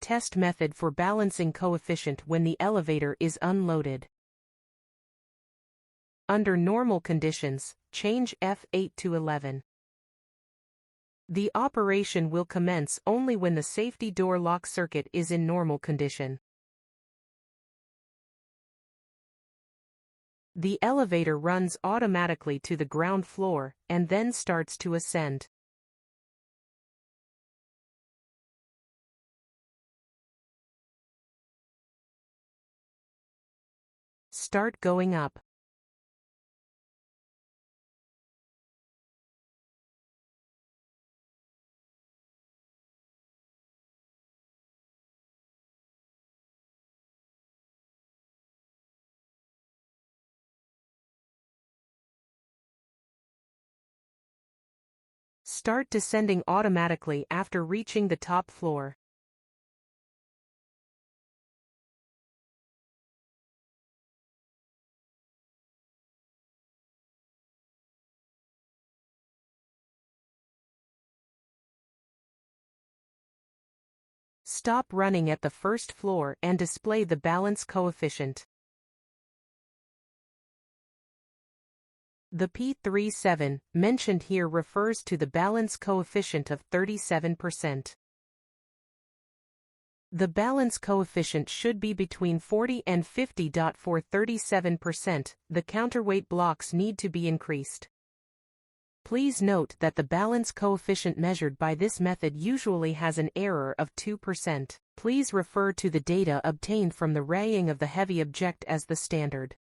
test method for balancing coefficient when the elevator is unloaded. Under normal conditions, change F8 to 11. The operation will commence only when the safety door lock circuit is in normal condition. The elevator runs automatically to the ground floor, and then starts to ascend. Start going up. Start descending automatically after reaching the top floor. Stop running at the first floor and display the balance coefficient. The P37 mentioned here refers to the balance coefficient of 37%. The balance coefficient should be between 40 and 50. For 37%, the counterweight blocks need to be increased. Please note that the balance coefficient measured by this method usually has an error of 2%. Please refer to the data obtained from the weighing of the heavy object as the standard.